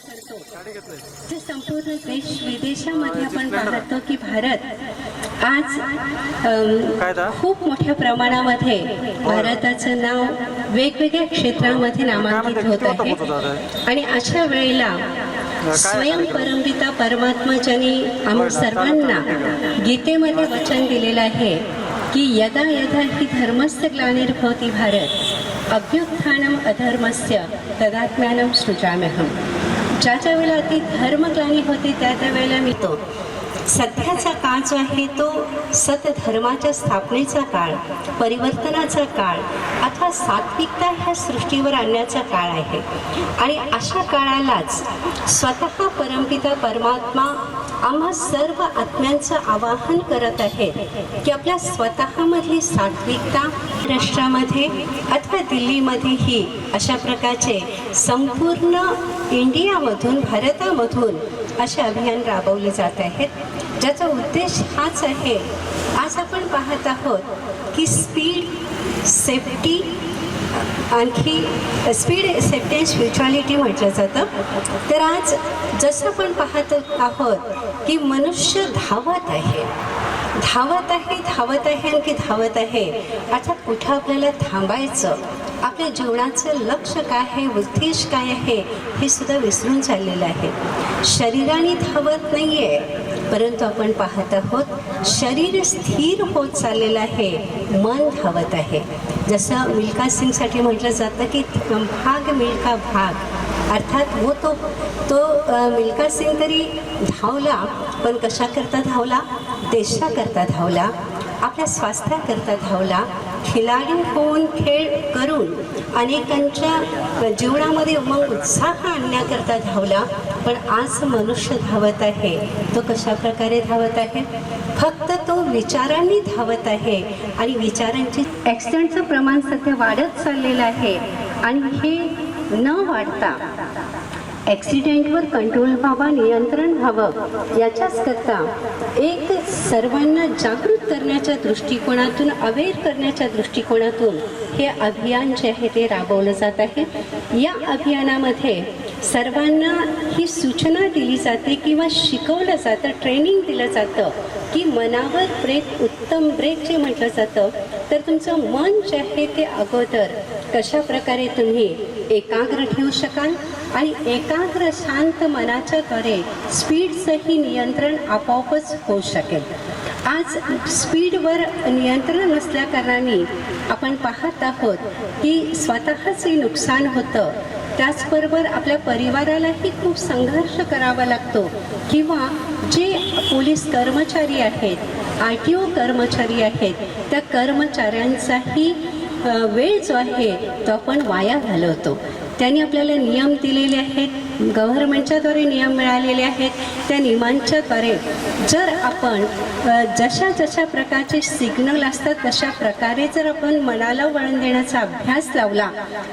जे संपूर्ण देश विदेशामध्ये आपण पाहतो की भारत आज खूप मोठ्या प्रमाणामध्ये भारताचं नाव वेगवेगळ्या क्षेत्रामध्ये नामांकित होत आहे आणि अशा वेळेला स्वयंपरमपिता परमात्मा ज्यांनी आम्हा सर्वांना गीतेमध्ये वचन दिलेलं आहे की यदा यदा ही धर्मस्य ग्लानिर्भवति भारत अभ्युत्थानम अधर्मस्य तदात्म्यानं सृजाम्यहम्. ज्या वेळेला ती धर्मग्लानी होती त्या वेळेला मी तो सध्याचा काळ जो आहे तो सतधर्माच्या स्थापनेचा काळ, परिवर्तनाचा काळ अथवा सात्विकता ह्या सृष्टीवर आणण्याचा काळ आहे. आणि अशा काळालाच स्वतः परमपिता परमात्मा आम्हा सर्व आत्म्यांचं आवाहन करत आहेत की आपल्या स्वतःमधली सात्विकता राष्ट्रामध्ये अथवा दिल्लीमध्येही अशा प्रकारचे संपूर्ण इंडियामधून भारतामधून असे अभियान राबवले जात आहेत, ज्याचा उद्देश हाच आहे. आज आपण पाहत आहोत की स्पीड सेफ्टी आणखी स्पीड सेफ्टी अँड स्पिरिच्युअलिटी म्हटलं जातं. तर आज जसं आपण पाहत आहोत की मनुष्य धावत आहे आणखी धावत आहे. आता कुठं आपल्याला थांबायचं, आपल्या जीवनाचं लक्ष काय आहे, उद्देश काय आहे हे सुद्धा विसरून चाललेलं आहे. शरीराने धावत नाही आहे, परंतु आपण पाहत आहोत शरीर स्थिर होत चाललेलं आहे, मन धावत आहे. जसं मिल्खा सिंगसाठी म्हटलं जातं की भाग मिल्खा भाग, अर्थात वो तो मिल्खा सिंग तरी धावला, पण कशाकरता धावला? देशाकरता धावला, आपल्या स्वास्थ्याकरता धावला, खिलाडी होऊन खेळ करून अनेकांच्या जीवनामध्ये उमंग उत्साह आणण्याकरता धावला. पण आज मनुष्य धावत आहे, तो कशा प्रकारे धावत आहे? फक्त तो विचारांनी धावत आहे आणि विचारांची ॲक्सिडेंटचं प्रमाण सध्या वाढत चाललेलं आहे. आणि हे न वाढता ॲक्सिडेंटवर कंट्रोल व्हावा, नियंत्रण व्हावं याच्याच करता एक सर्वांना जागृत करण्याच्या दृष्टिकोनातून, अवेअर करण्याच्या दृष्टिकोनातून हे अभियान जे आहे ते राबवलं जात आहे. या अभियानामध्ये सर्वांना ही सूचना दिली जाते किंवा शिकवलं जातं, ट्रेनिंग दिलं जातं की मनावर ब्रेक, उत्तम ब्रेक जे म्हटलं जातं, तर तुमचं मन जे आहे ते अगोदर कशा प्रकारे तुम्ही एकाग्र ठेवू शकाल आणि एकाग्र शांत मनाच्या द्वारे स्पीडचंही नियंत्रण आपोआपच होऊ शकेल. आज स्पीडवर नियंत्रण नसल्याकारणाने आपण पाहत आहोत की स्वतःचे नुकसान होतं, त्याचबरोबर आपल्या परिवारालाही खूप संघर्ष करावा लागतो. किंवा जे पोलीस कर्मचारी आहेत, RTO कर्मचारी आहेत, त्या कर्मचाऱ्यांचाही वेळ जो आहे तो आपण वाया घालवतो. त्यांनी आपल्याला नियम दिलेले आहेत, गव्हर्नमेंटच्याद्वारे नियम मिळालेले आहेत, त्या नियमांच्याद्वारे जर आपण जशा प्रकारचे सिग्नल असतात तशा प्रकारे जर आपण मनाला वळण देण्याचा अभ्यास लावला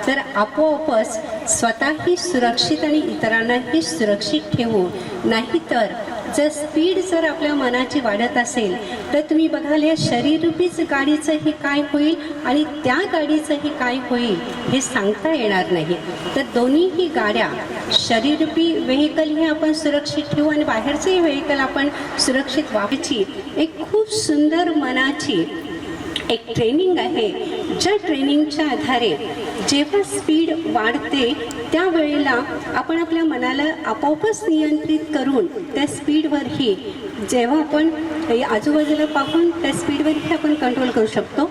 तर आपोआपच स्वतःही सुरक्षित आणि इतरांनाही सुरक्षित ठेवू. नाहीतर जर स्पीड जर आपल्या मनाची वाढत असेल तर तुम्ही बघाल या शरीररूपीच गाडीचंही काय होईल आणि त्या गाडीचंही काय होईल हे सांगता येणार नाही. तर दोन्हीही गाड्या, शरीररूपी व्हेकलही आपण सुरक्षित ठेवू आणि बाहेरचंही व्हेकल आपण सुरक्षित वापरायची एक खूप सुंदर मनाची एक ट्रेनिंग आहे. ज्या ट्रेनिंगच्या आधारे जेव्हा स्पीड वाढते त्यावेळेला आपण आपल्या मनाला आपोआपच नियंत्रित करून त्या स्पीडवरही जेव्हा आपण आजूबाजूला पाहून त्या स्पीडवरही आपण कंट्रोल करू शकतो.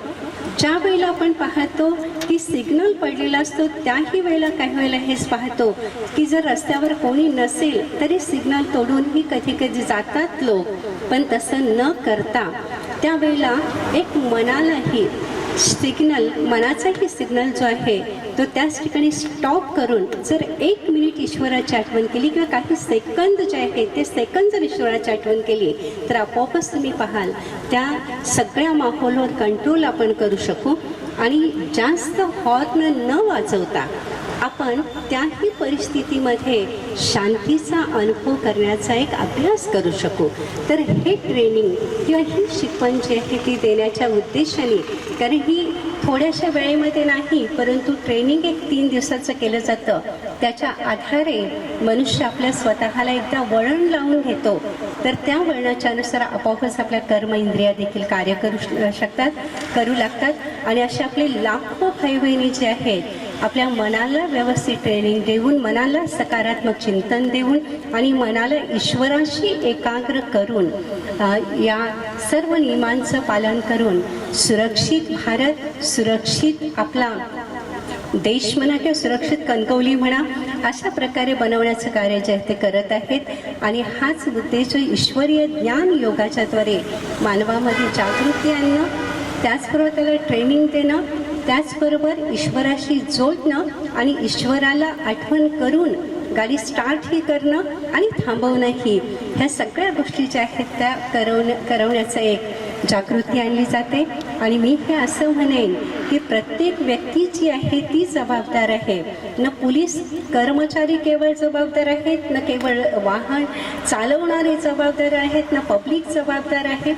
ज्या वेळेला आपण पाहतो की सिग्नल पडलेला असतो त्याही वेळेला काही वेळेला हेच पाहतो की जर रस्त्यावर कोणी नसेल तरी सिग्नल तोडूनही कधी कधी जातात लोक. पण तसं न करता त्यावेळेला एक मनालाही सिग्नल, मनाचाही सिग्नल जो आहे तो त्याच ठिकाणी स्टॉप करून जर 1 मिनिट ईश्वराची आठवण केली किंवा काही सेकंद जे आहे ते सेकंद जर ईश्वराची आठवण केली तर आपोआपच तुम्ही पाहाल त्या सगळ्या माहोलवर कंट्रोल आपण करू शकू. आणि जास्त हॉर्न न वाजवता आपण त्याही परिस्थितीमध्ये शांतीचा अनुभव करण्याचा एक अभ्यास करू शकू. तर हे ट्रेनिंग किंवा ही शिकवण जी आहे ती देण्याच्या उद्देशाने, कारण ही थोड्याशा वेळेमध्ये नाही, परंतु ट्रेनिंग एक 3 दिवसाचं केलं जातं. त्याच्या आधारे मनुष्य आपल्या स्वतःला एकदा वळण लावून घेतो, तर त्या वळणाच्या अनुसार आपोआपच आपल्या कर्म इंद्रिया देखील कार्य करू लागतात. आणि असे आपले लाखो भाई बहिणी जे आहेत आपल्या मनाला व्यवस्थित ट्रेनिंग देऊन, मनाला सकारात्मक चिंतन देऊन आणि मनाला ईश्वराशी एकाग्र करून या सर्व नियमांचं पालन करून सुरक्षित भारत, सुरक्षित आपला देश म्हणा किंवा सुरक्षित कणकवली म्हणा, अशा प्रकारे बनवण्याचं कार्य जे आहे ते करत आहेत. आणि हाच उद्देश ईश्वरीय ज्ञान योगाच्याद्वारे मानवामध्ये जागृती आणणं, त्याचबरोबर त्याला ट्रेनिंग देणं, त्याचबरोबर ईश्वराशी जोडणं आणि ईश्वराला आठवण करून गाडी स्टार्टही करणं आणि थांबवणंही, ह्या सगळ्या गोष्टी ज्या आहेत त्या करवण्याचं एक जागृती आणली जाते. आणि मी हे असं म्हणेन की प्रत्येक व्यक्ती जी आहे ती जबाबदार आहे. न पोलीस कर्मचारी केवळ जबाबदार आहेत, न केवळ वाहन चालवणारे जबाबदार आहेत, न पब्लिक जबाबदार आहे,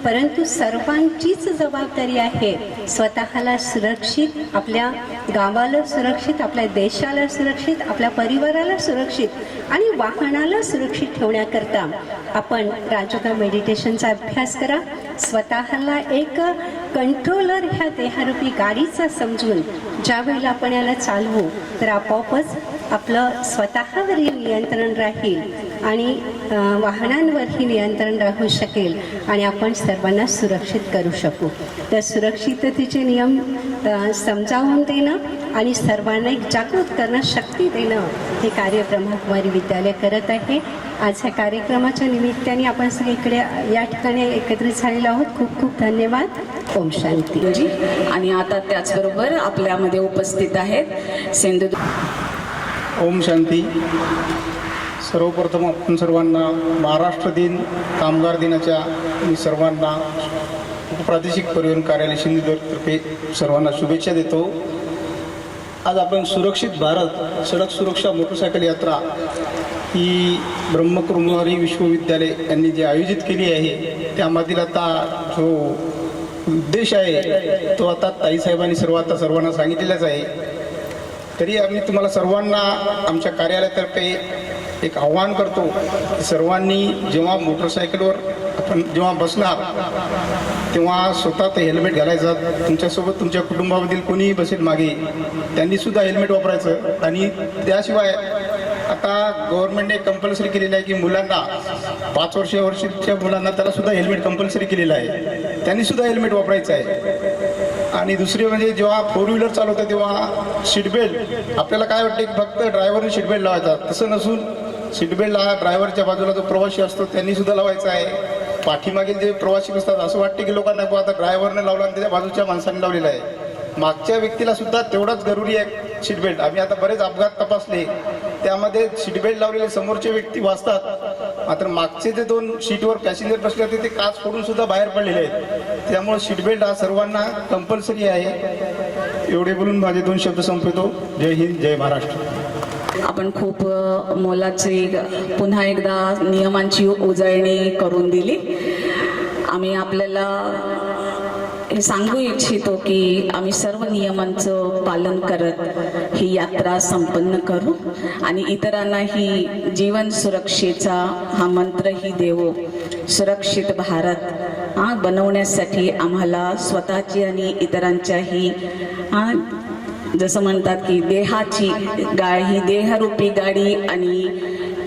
परंतु सर्वांचीच जबाबदारी आहे स्वतःला सुरक्षित, आपल्या गावाला सुरक्षित, आपल्या देशाला सुरक्षित, आपल्या परिवाराला सुरक्षित आणि वाहनाला सुरक्षित ठेवण्याकरता आपण राजयोगा मेडिटेशनचा अभ्यास करा. स्वतःला एक कंट्रोलर ह्या देहरूपी गाडीचा समजून ज्या वेळेला आपण याला चालवू, तर आपोआपच आपलं स्वतःवरही नियंत्रण राहील आणि वाहनांवरही नियंत्रण राहू शकेल आणि आपण सर्वांना सुरक्षित करू शकू. तर सुरक्षिततेचे नियम समजावून देणं आणि सर्वांना एक जागृत करणं, शक्ती देणं, हे कार्य ब्रह्मकुमारी विद्यालय करत आहे. आज ह्या कार्यक्रमाच्या निमित्ताने आपण सगळे इकडे या ठिकाणी एकत्रित झालेलो आहोत. खूप खूप धन्यवाद. ओम शांती जी. आणि आता त्याचबरोबर आपल्यामध्ये उपस्थित आहेत सिंधुदुर्ग. ओम शांती. सर्वप्रथम आपण सर्वांना महाराष्ट्र दिन, कामगार दिनाच्या मी सर्वांना प्रादेशिक परिवहन कार्यालय सिंधुदुर्गतर्फे सर्वांना शुभेच्छा देतो. आज आपण सुरक्षित भारत सडक सुरक्षा मोटरसायकल यात्रा ही ब्रह्मकुमारी विश्वविद्यालय यांनी जे आयोजित केली आहे, त्यामधील आता जो उद्देश आहे तो आता ताईसाहेबांनी सर्वांना सांगितलेलाच आहे. तरी आम्ही तुम्हाला सर्वांना आमच्या कार्यालयातर्फे एक आव्हान करतो की सर्वांनी जेव्हा मोटरसायकलवर आपण जेव्हा बसणार तेव्हा स्वतः ते हेल्मेट घालायचं. तुमच्यासोबत तुमच्या कुटुंबामधील कोणीही बसेल मागे त्यांनीसुद्धा हेल्मेट वापरायचं. आणि त्याशिवाय आता गव्हर्नमेंटने कंपल्सरी केलेलं आहे की मुलांना 5 वर्षाच्या मुलांना त्यालासुद्धा हेल्मेट कंपल्सरी केलेलं आहे, त्यांनीसुद्धा हेल्मेट वापरायचं आहे. आणि दुसरी म्हणजे जेव्हा 4 व्हीलर चालवतं तेव्हा सीटबेल्ट, आपल्याला काय वाटतं की फक्त ड्रायव्हरने सीटबेल्ट लावायचा, तसं नसून सीटबेल्ट हा ड्रायव्हरच्या बाजूला जो प्रवासी असतो त्यांनीसुद्धा लावायचा आहे. पाठीमागील जे प्रवासी असतात असं वाटते की लोकांना आता ड्रायव्हरने लावला आणि त्याच्या बाजूच्या माणसाने लावलेला आहे, मागच्या व्यक्तीला सुद्धा तेवढाच जरुरी आहे सीटबेल्ट. आम्ही आता बरेच अपघात तपासले, त्यामध्ये सीटबेल्ट लावलेले समोरचे व्यक्ती वाचतात, मात्र मागचे जे 2 सीटवर पॅसेंजर बसले होते ते काच फोडून सुद्धा बाहेर पडलेले आहेत. त्यामुळे सीटबेल्ट हा सर्वांना कंपल्सरी आहे. एवढे बोलून माझे 2 शब्द संपवतो. जय हिंद, जय महाराष्ट्र. आपण खूप मोलाची पुन्हा एकदा नियमांची उजळणी करून दिली. आम्ही आपल्याला हे सांगू इच्छितो की आम्ही सर्व नियमांचं पालन करत ही यात्रा संपन्न करू आणि इतरांनाही जीवन सुरक्षेचा हा मंत्रही देऊ. सुरक्षित भारत बनवण्यासाठी आम्हाला स्वतःची आणि इतरांच्याही जसं म्हणतात की देहाची ही देहरूपी गाडी आणि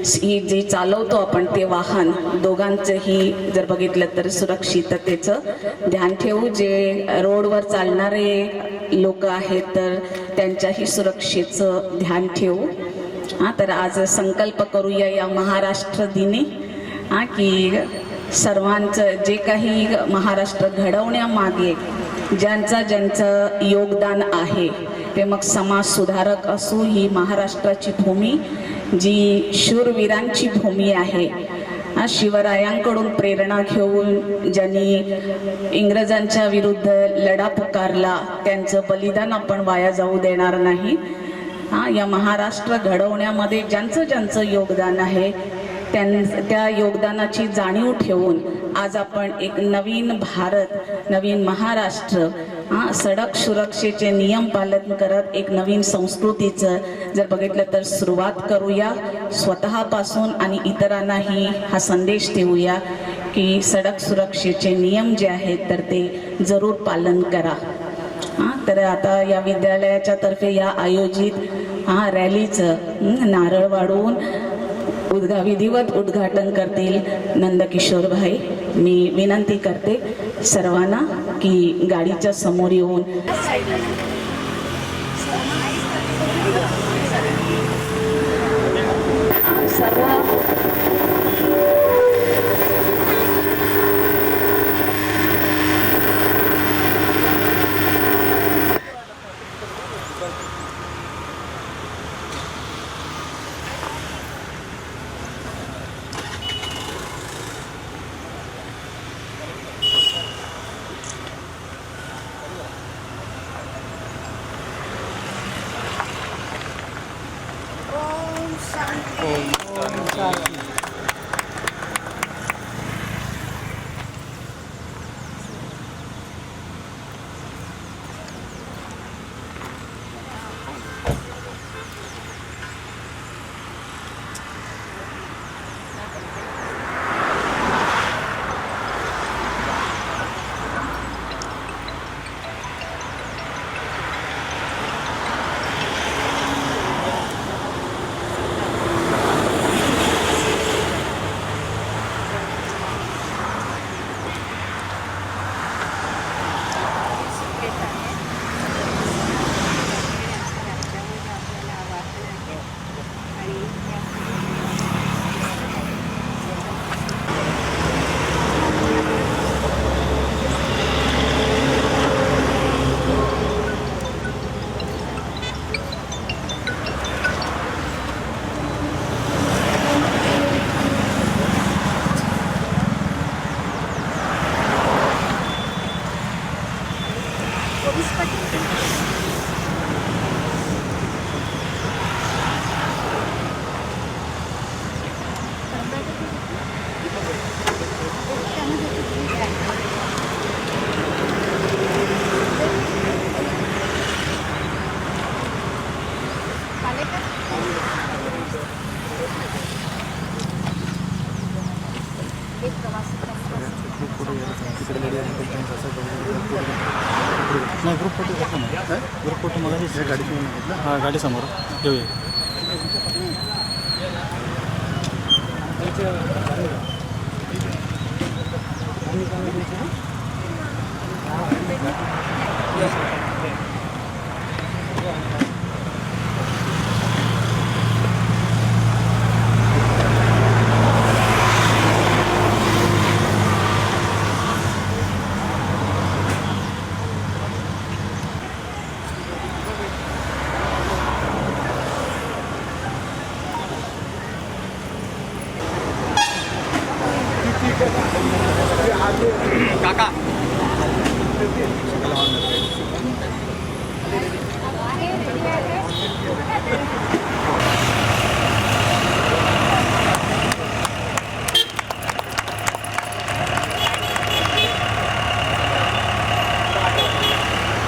ही जी चालवतो आपण ते वाहन, दोघांचंही जर बघितलं तर सुरक्षिततेचं ध्यान ठेवू. जे रोडवर चालणारे लोक आहेत तर त्यांच्याही सुरक्षेचं ध्यान ठेवू. तर आज संकल्प करूया या महाराष्ट्र दिनी की सर्वांचं जे काही महाराष्ट्र घडवण्यामागे ज्यांचं योगदान आहे ते मग समाज सुधारक असू, ही महाराष्ट्राची भूमी जी शूरवीरांची भूमी आहे. शिवरायांकडून प्रेरणा घेऊन ज्यांनी इंग्रजांच्या विरुद्ध लढा पुकारला त्यांचं बलिदान आपण वाया जाऊ देणार नाही. या महाराष्ट्र घडवण्यामध्ये ज्यांचं ज्यांचं योगदान आहे त्या योगदानाची जाणीव ठेवून आज आपण एक नवीन भारत, नवीन महाराष्ट्र, सडक सुरक्षेचे नियम पालन करत एक नवीन संस्कृतीचं जर बघितलं तर सुरुवात करूया स्वतःपासून आणि इतरांनाही हा संदेश देऊया की सडक सुरक्षेचे नियम जे आहेत तर ते जरूर पालन करा. तर आता या विद्यालयाच्या तर्फे या आयोजित रॅलीचं नारळ वाढवून विधिवत उद्घाटन करतील नंदकिशोर भाई. मी विनंती करते सर्वांना की गाडीच्या समोर येऊन नाही ग्रुप फोटो घेतला ना ग्रुप फोटो मला हे गाडी घेतला हां गाडी समोर घेऊया.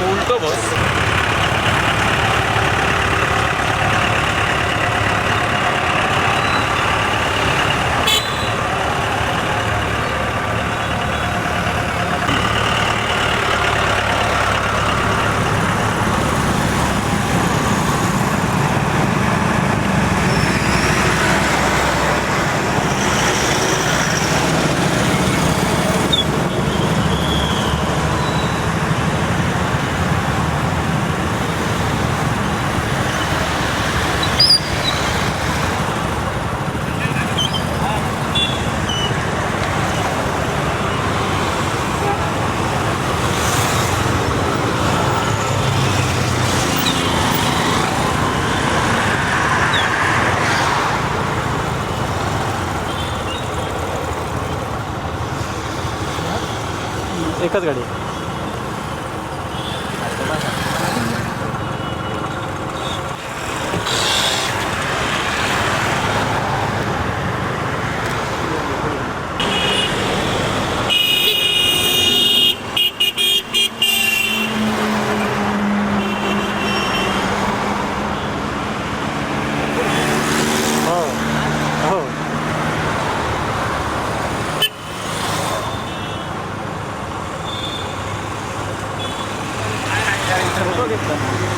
उलटो बस. एकच गाडी आहे.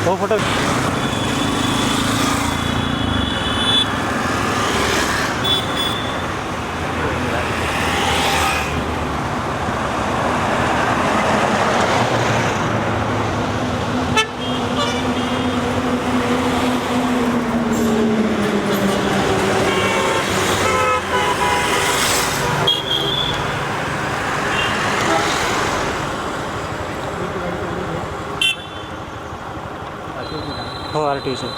हो फोटो हो RTO सर.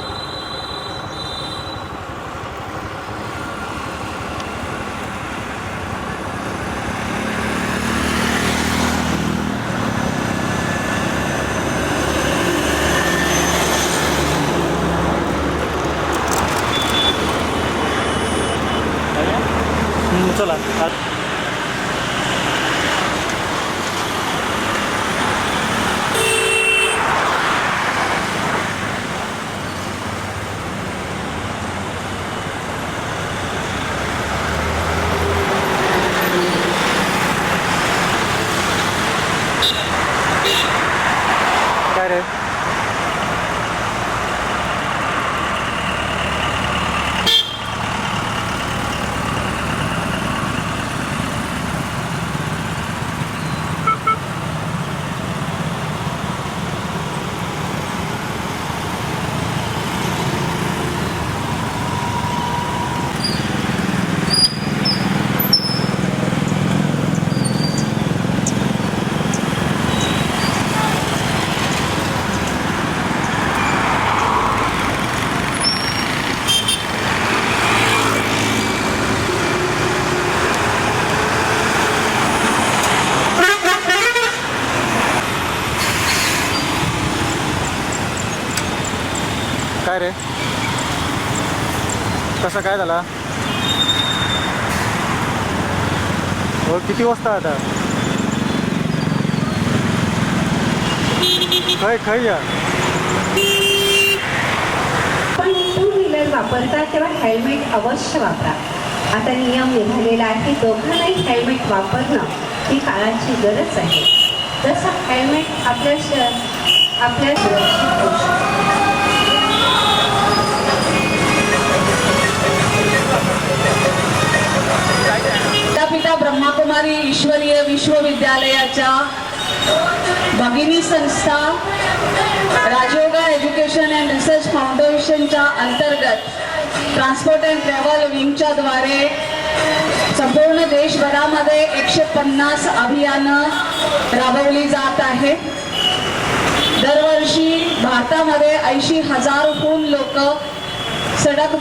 चला काय रे काय रे कसं काय झाला हो किती वाजता आता खय या पण टू व्हीलर वापरता तेव्हा हेल्मेट अवश्य वापरा. आता नियम निघालेला आहे, दोघांनाही हेल्मेट वापरणं ही काळाची गरज आहे. जसं हेल्मेट आपल्या सुरक्षित होऊ शकतं. विद्यापीठा ब्रह्माकुमारी ईश्वरीय विश्वविद्यालयाच्या भगिनी संस्था राजयोगा एज्युकेशन अँड रिसर्च फाउंडेशनच्या अंतर्गत ट्रान्सपोर्ट अँड ट्रॅव्हल विंगच्या द्वारे संपूर्ण देशभरामध्ये 150 अभियानं राबवली जात आहेत. दरवर्षी भारतामध्ये 80,000हून लोक सडक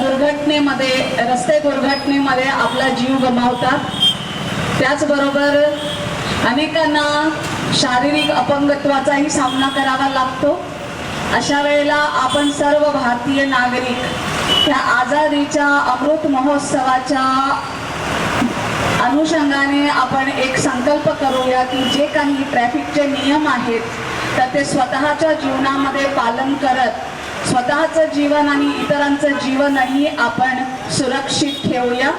दुर्घटनेमध्ये रस्ते दुर्घटनेमध्ये आपला जीव गमावतात. त्याचबरोबर अनेकांना शारीरिक अपंगत्वाचाही सामना करावा लागतो. अशा वेळेला आपण सर्व भारतीय नागरिक त्या आझादीच्या अमृत महोत्सवाच्या अनुषंगाने आपण एक संकल्प करूया की जे काही ट्रॅफिकचे नियम आहेत तर ते स्वतःच्या जीवनामध्ये पालन करत स्वतःचं जीवन आणि इतरांचं जीवनही आपण सुरक्षित ठेवूया.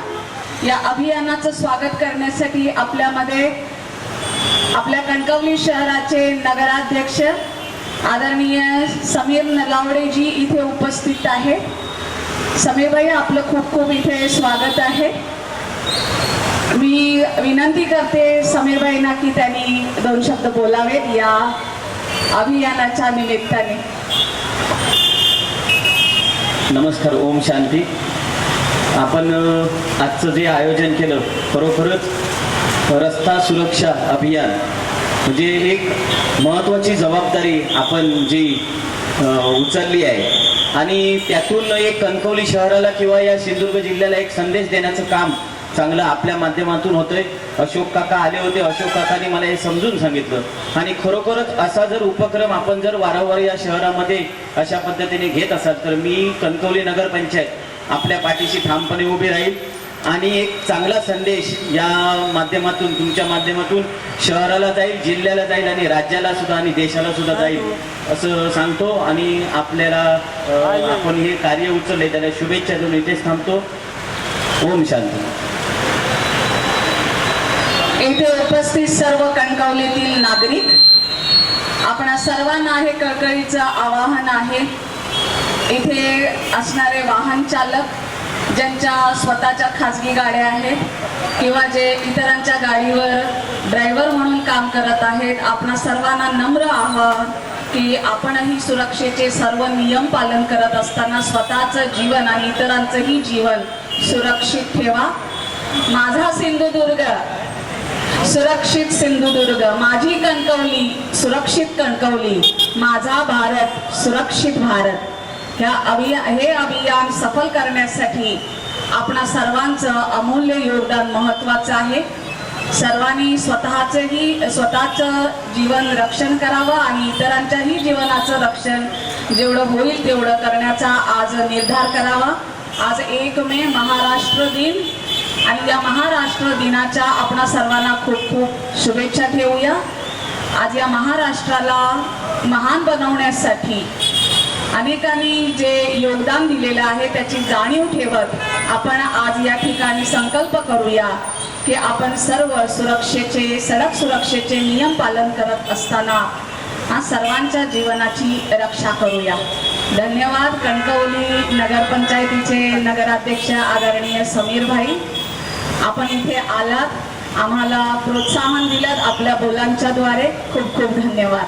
या अभियानाचं स्वागत करण्यासाठी आपल्यामध्ये आपल्या कणकवली शहराचे नगराध्यक्ष आदरणीय समीर नलावडेजी इथे उपस्थित आहे. समीरभाई आपलं खूप खूप इथे स्वागत आहे. मी विनंती करते समीरभाईंना की त्यांनी 2 शब्द बोलावेत या अभियानाच्या निमित्ताने. नमस्कार, ओम शांती. आपण आजचं जे आयोजन केलं खरोखरच रस्ता सुरक्षा अभियान म्हणजे एक महत्त्वाची जबाबदारी आपण जी उचलली आहे आणि त्यातून एक कणकवली शहराला किंवा या सिंधुदुर्ग जिल्ह्याला एक संदेश देण्याचं काम चांगलं आपल्या माध्यमातून होतंय. अशोक काका आले होते, अशोक काकांनी मला हे समजून सांगितलं आणि खरोखरच असा जर उपक्रम आपण जर वारंवार या शहरामध्ये अशा पद्धतीने घेत असाल तर मी कणकवली नगरपंचायत आपल्या पाठीशी ठामपणे उभी राहील आणि एक चांगला संदेश या माध्यमातून तुमच्या माध्यमातून शहराला जाईल, जिल्ह्याला जाईल आणि राज्याला सुद्धा आणि देशाला सुद्धा जाईल असं सांगतो. आणि आपल्याला आपण हे कार्य उचलले त्याला शुभेच्छा देऊन इथेच थांबतो. ओम शांती. येथे उपस्थित सर्व कणकवलीतील नागरिक आपणा सर्वांना हे कळकळीचं आवाहन आहे. इथे असणारे वाहन चालक ज्यांच्या स्वतःच्या खाजगी गाड्या आहेत किंवा जे इतरांच्या गाडीवर ड्रायव्हर म्हणून काम करत आहेत, आपणा सर्वांना नम्र आवाहन की आपणही सुरक्षेचे सर्व नियम पालन करत असताना स्वतःचं जीवन आणि इतरांचंही जीवन सुरक्षित ठेवा. माझा सिंधुदुर्ग सुरक्षित सिंधुदुर्ग, माझी कणकवली सुरक्षित कणकवली, माझा भारत सुरक्षित भारत. हे अभियान सफल करण्यासाठी आपणा सर्वांचं अमूल्य योगदान महत्त्वाचं आहे. सर्वांनी स्वतःचं जीवन रक्षण करावं आणि इतरांच्याही जीवनाचं रक्षण जेवढं होईल तेवढं करण्याचा आज निर्धार करावा. आज 1 मे महाराष्ट्र दिन आणि या महाराष्ट्र दिनाच्या आपणा सर्वांना खूप खूप शुभेच्छा ठेवूया. आज या महाराष्ट्राला महान बनवण्यासाठी अनेकांनी जे योगदान दिलेलं आहे त्याची जाणीव ठेवत आपण आज या ठिकाणी संकल्प करूया की आपण सर्व सुरक्षेचे सडक सुरक्षेचे नियम पालन करत असताना सर्वांच्या जीवनाची रक्षा करूया. धन्यवाद. कणकवली नगरपंचायतीचे नगराध्यक्ष आदरणीय समीर भाई, आपण इथे आलात, आम्हाला प्रोत्साहन दिलं आपल्या बोलांच्या द्वारे. खूप खूप धन्यवाद.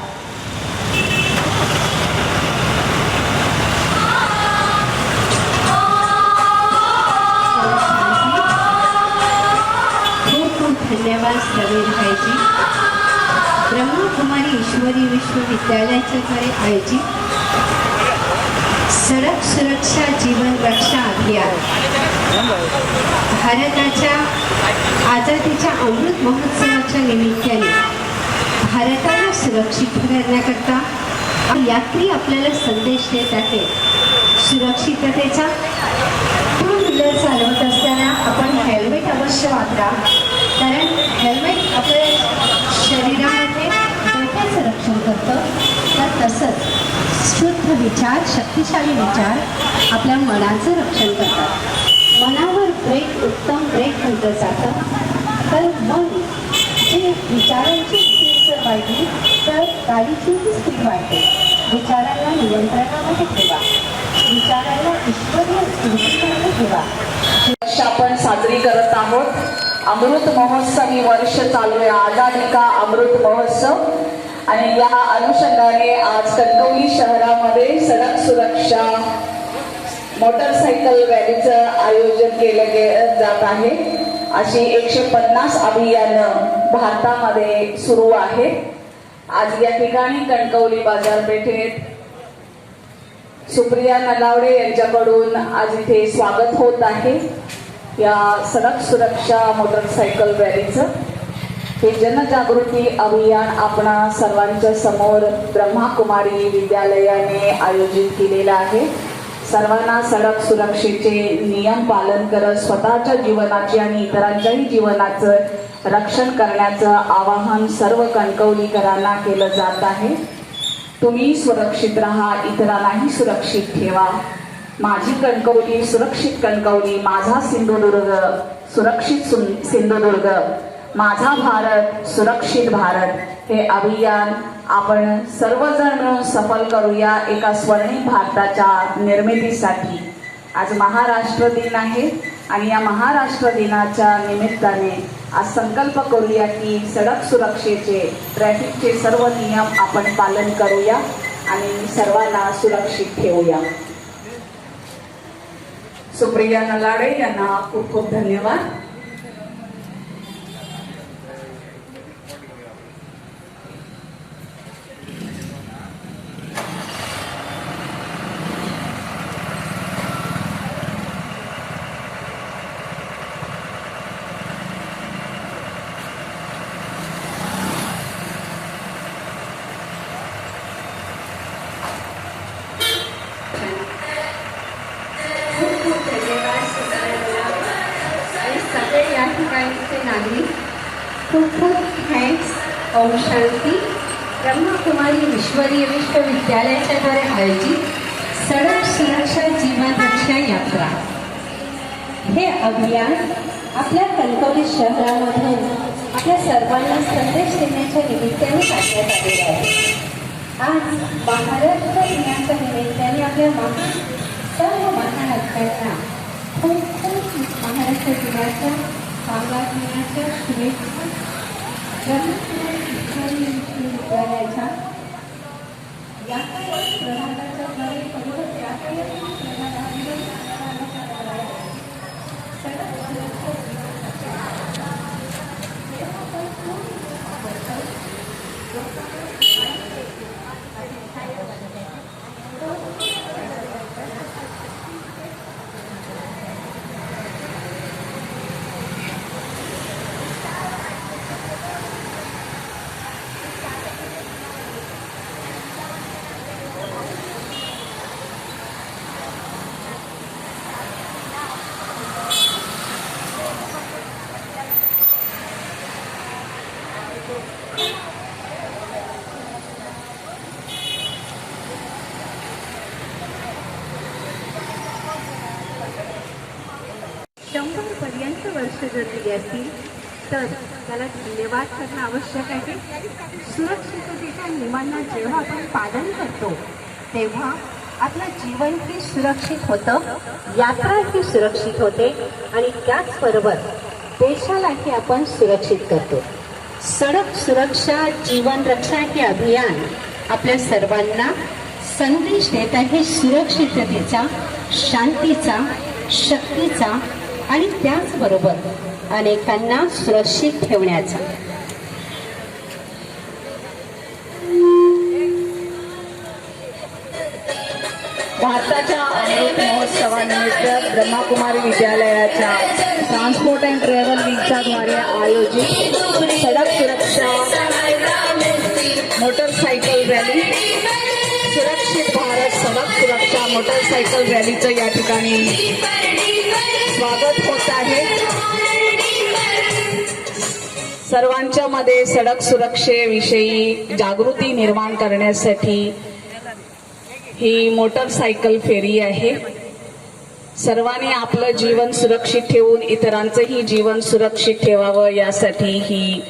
धन्यवाद समीर भाईजी. ब्रह्मकुमारी ईश्वरी विश्वविद्यालयाच्या द्वारे आयोजित सडक सुरक्षा जीवन रक्षा अभियान भारताच्या आझादीच्या अमृत महोत्सवाच्या निमित्ताने भारताला सुरक्षित ठरवण्याकरता यात्री आपल्याला संदेश देत आहे. सुरक्षिततेचा. टू व्हीलर चालवत असताना आपण हेल्मेट अवश्य वापरा, कारण हेल्मेट आपल्या शरीरामध्ये डोक्याचं रक्षण करतं. तर तसंच शुद्ध विचार, शक्तिशाली विचार आपल्या मनाचं रक्षण करतात. मनावर ब्रेक, उत्तम ब्रेक म्हटलं जातं. तर मन जे विचारांची स्पीड जर वाढली तर गाडीचीही स्पीड वाढते. विचारांना नियंत्रणामध्ये ठेवा, विचारांना ईश्वरीय स्मृतीमध्ये ठेवा. आपण साजरी करत आहोत. अमृत महोत्सवी वर्ष चालू आहे, आझादी का अमृत महोत्सव. आणि या अनुषंगाने आज कणकवली शहरामध्ये सडक सुरक्षा मोटरसायकल रॅलीचं आयोजन केलं जात आहे. अशी 150 अभियानं भारतामध्ये सुरू आहे. आज या ठिकाणी कणकवली बाजारपेठेत सुप्रिया नलावडे यांच्याकडून आज इथे स्वागत होत आहे या सडक सुरक्षा मोटरसायकल रॅलीचं. हे जनजागृती अभियान आपणा सर्वांच्या समोर ब्रह्मकुमारी विद्यालयाने आयोजित केलेलं आहे. सर्वांना सडक सुरक्षेचे नियम पालन करत स्वतःच्या जीवनाचे आणि इतरांच्याही जीवनाचं रक्षण करण्याचं आवाहन सर्व कणकवलीकरांना केलं जात आहे. तुम्ही सुरक्षित राहा, इतरांनाही सुरक्षित ठेवा. माझी कणकवली सुरक्षित कणकवली, माझा सिंधुदुर्ग सुरक्षित सिंधुदुर्ग, माझा भारत सुरक्षित भारत. हे अभियान आपण सर्वजण मिळून सफल करूया एका स्वर्णिम भारताच्या निर्मितीसाठी. आज महाराष्ट्र दिन आहे आणि या महाराष्ट्र दिनाच्या निमित्ताने आज संकल्प करूया की सडक सुरक्षेचे, ट्रॅफिकचे सर्व नियम आपण पालन करूया आणि सर्वांना सुरक्षित ठेवूया. सुप्रिया नलाडे यांना खूप खूप धन्यवाद. खूप खूप थँक्स. ओम शांती. ब्रह्मकुमारी ईश्वरी विश्वविद्यालयाच्या द्वारे आयोजित सडक सुरक्षा जीवन रक्षा यात्रा हे अभियान आपल्या कणकवली शहरामधून आपल्या सर्वांना संदेश देण्याच्या निमित्ताने काढण्यात आलेले आहे. आज महाराष्ट्र दिनाच्या निमित्ताने आपल्या सर्व महाराष्ट्रांना खूप खूप महाराष्ट्र दिनाच्या कामगार दिनाच्या शुभेच्छा. विद्यालयाच्या यातायात प्रभागाच्या द्वारे सर्व यातायात प्रभागामध्ये सडक सुरक्षा पर्यंत वर्ष जर दिली असतील तर त्याला धन्यवाद करणं आवश्यक आहे. सुरक्षिततेच्या नियमांना जेव्हा आपण पालन करतो तेव्हा आपलं जीवन ही सुरक्षित होतं, यात्रा ही सुरक्षित होते आणि त्याचबरोबर देशालाही आपण सुरक्षित करतो. सडक सुरक्षा जीवन रक्षा हे अभियान आपल्या सर्वांना संदेश देत आहे सुरक्षिततेचा, शांतीचा, शक्तीचा आणि त्याचबरोबर अनेकांना सुरक्षित ठेवण्याचा. भारताच्या अमृत महोत्सवानिमित्त ब्रह्माकुमारी विद्यालयाच्या ट्रान्सपोर्ट अँड ट्रॅव्हल लीगच्या द्वारे आयोजित सडक सुरक्षा मोटरसायकल रॅली, सुरक्षित भारत सडक सुरक्षा मोटरसायकल रॅलीचं या ठिकाणी स्वागत होत आहे. सर्वांच्या मध्ये सडक सुरक्षेविषयी जागृती निर्माण करण्यासाठी ही मोटरसायकल फेरी आहे. सर्वांनी आपलं जीवन सुरक्षित ठेवून इतरांचंही जीवन सुरक्षित ठेवावं यासाठी ही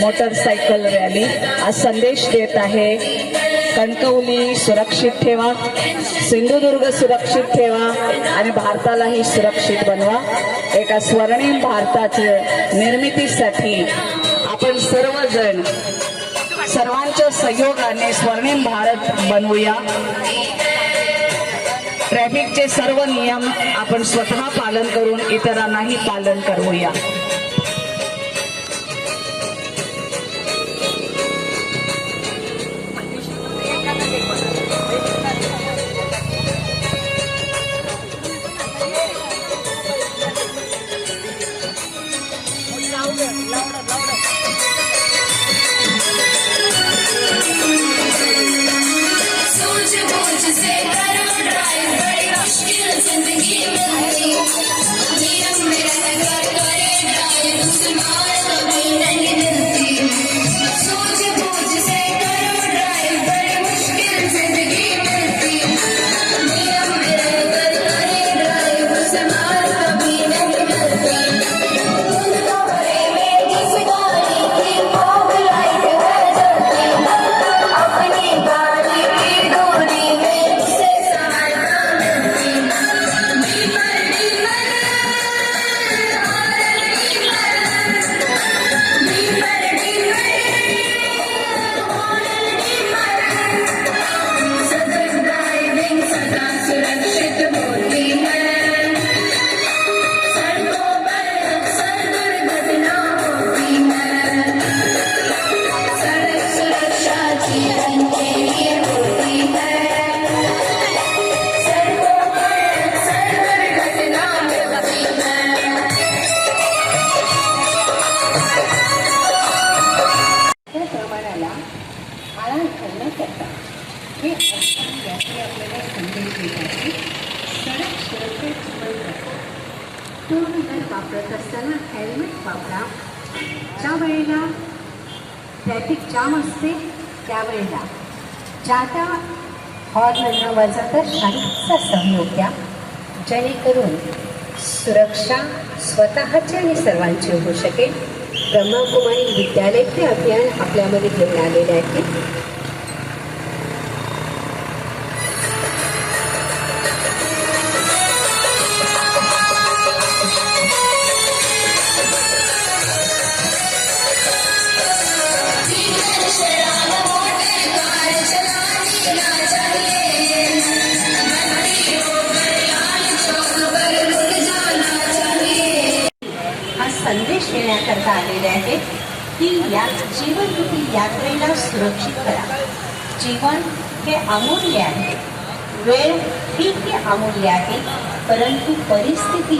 मोटरसायकल रॅली आज संदेश देत आहे. कणकवली सुरक्षित ठेवा, सिंधुदुर्ग सुरक्षित ठेवा आणि भारतालाही सुरक्षित बनवा. एका स्वर्णिम भारताच्या निर्मितीसाठी आपण सर्वजण सर्वांच्या सहयोगाने स्वर्णिम भारत बनवूया. ट्रॅफिकचे सर्व नियम आपण स्वतः पालन करून इतरांनाही पालन करूया. टू व्हीलर वापरत असताना हेल्मेट वापरा. ज्या वेळेला ट्रॅफिक जाम असते त्यावेळेला जाता हॉर्न न वाजवता शांतीचा सहयोग द्या, जेणेकरून सुरक्षा स्वतःची आणि सर्वांची होऊ शकेल. ब्रह्माकुमारी विद्यालय हे अभियान आपल्यामध्ये घेऊन आलेले आहे. की या जीवनरूपी यात्रेला सुरक्षित करा. जीवन हे अमूल्य आहे, वेळ ही अमूल्य आहे, परंतु परिस्थिती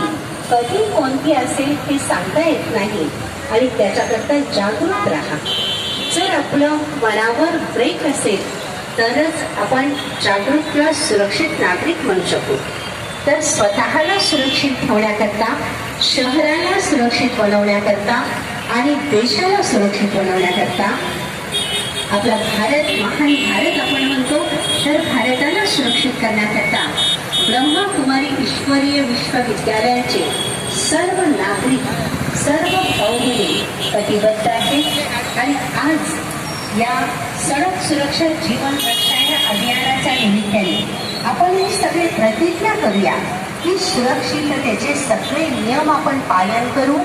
कधी कोणती असेल हे सांगता येत नाही आणि त्याच्याकरता जागरूक राहा. जर आपलं मनावर ब्रेक असेल तरच आपण जागरूक किंवा सुरक्षित नागरिक म्हणू शकू. तर स्वतःला सुरक्षित ठेवण्याकरता, शहराला सुरक्षित बनवण्याकरता आणि देशाला सुरक्षित बनवण्याकरता आपला भारत, महान भारत आपण म्हणतो, तर भारताला सुरक्षित करण्याकरता ब्रह्मकुमारी ईश्वरीय विश्वविद्यालयाचे सर्व नागरिक, सर्व पौरे कटिबद्ध आहेत. आणि आज या सडक सुरक्षा जीवन रक्षायन अभियानाच्या निमित्ताने आपण हे सगळे प्रतिज्ञा करूया की सुरक्षिततेचे सगळे नियम आपण पालन करू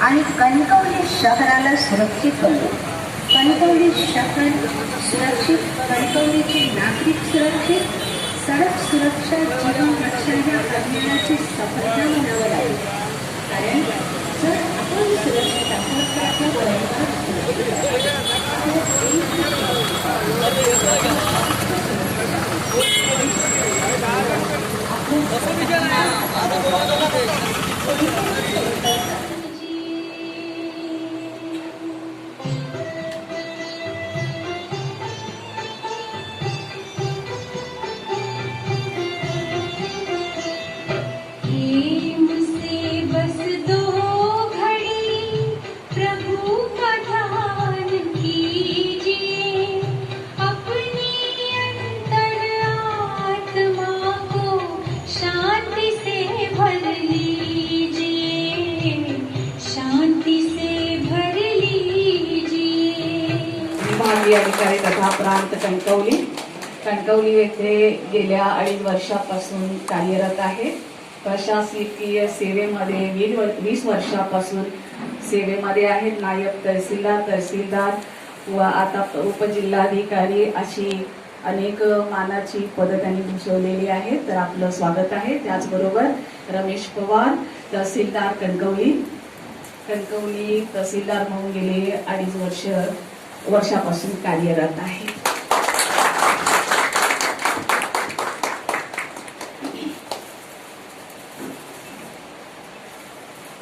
आणि कणकवली शहराला सुरक्षित बनवू. कणकवली शहर सुरक्षित, कणकवलीचे नागरिक सुरक्षित, सडक सुरक्षा जीवन रक्षा या अभियानाची सफलता मनावर आहे. कारण जर आपण सुरक्षित आहोत तर आपलं पर्यावरण सुरक्षित विभागीय अधिकारी तथा प्रांत कणकवली येथे गेल्या 2.5 वर्षापासून कार्यरत आहे. प्रशासकीय सेवेमध्ये 20 वर्षापासून सेवेमध्ये आहेत. नायब तहसीलदार व आता उपजिल्हाधिकारी अशी अनेक मानाची पदं त्यांनी भूषवलेली आहेत. तर आपलं स्वागत आहे. त्याचबरोबर रमेश पवार, तहसीलदार कणकवली तहसीलदार म्हणून गेले 2.5 वर्षापासून कार्यरत आहे.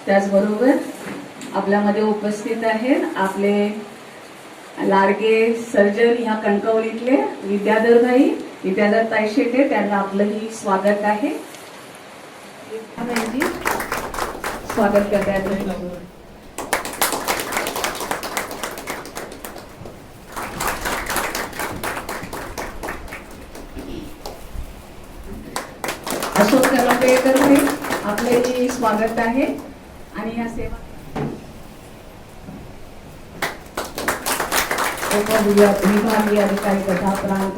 त्याचबरोबर आपल्यामध्ये उपस्थित आहेत आपले लाडके सर्जन ह्या कणकवलीतले विद्याधर ताई शेटे, त्यांना आपलंही स्वागत आहे. स्वागत करतात. अशोक कलंबेकर आपलेही स्वागत आहे. आणि या सेवा विभागीय अधिकारी तथा प्रांत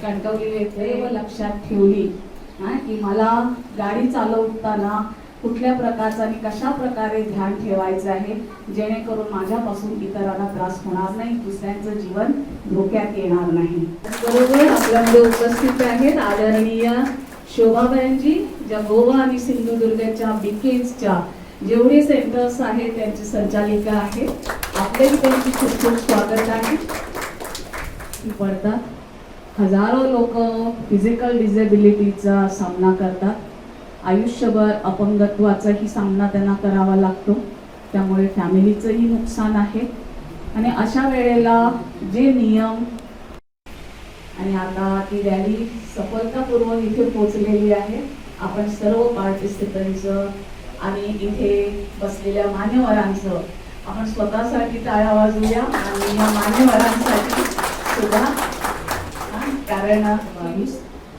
कणकवली येथे लक्षात ठेवली की मला गाडी चालवताना कुठल्या प्रकारचं आणि कशा प्रकारे ध्यान ठेवायचं आहे, जेणेकरून माझ्यापासून इतरांना त्रास होणार नाही, दुसऱ्यांचं जीवन धोक्यात येणार नाही. बरोबर आपल्यामध्ये उपस्थित आहेत आदरणीय शोभाबाईंजी, ज्या गोवा आणि सिंधुदुर्गच्या बीकेजच्या जेवढे सेंटर्स आहेत त्यांची संचालिका आहेत. आपलेही त्यांची खूप खूप स्वागत आहे. पडतात हजारो लोक फिजिकल डिसेबिलिटीचा सामना करतात. आयुष्यभर अपंगत्वाचाही सामना त्यांना करावा लागतो. त्यामुळे फॅमिलीचंही नुकसान आहे. आणि अशा वेळेला जे नियम आणि आता ती रॅली सफलतापूर्वक इथे पोहोचलेली आहे. आपण सर्व पार्टिसिपंटचं आणि इथे बसलेल्या मान्यवरांचं आपण स्वतःसाठी टाळ्या वाजवूया आणि या मान्यवरांसाठी सुद्धा, कारण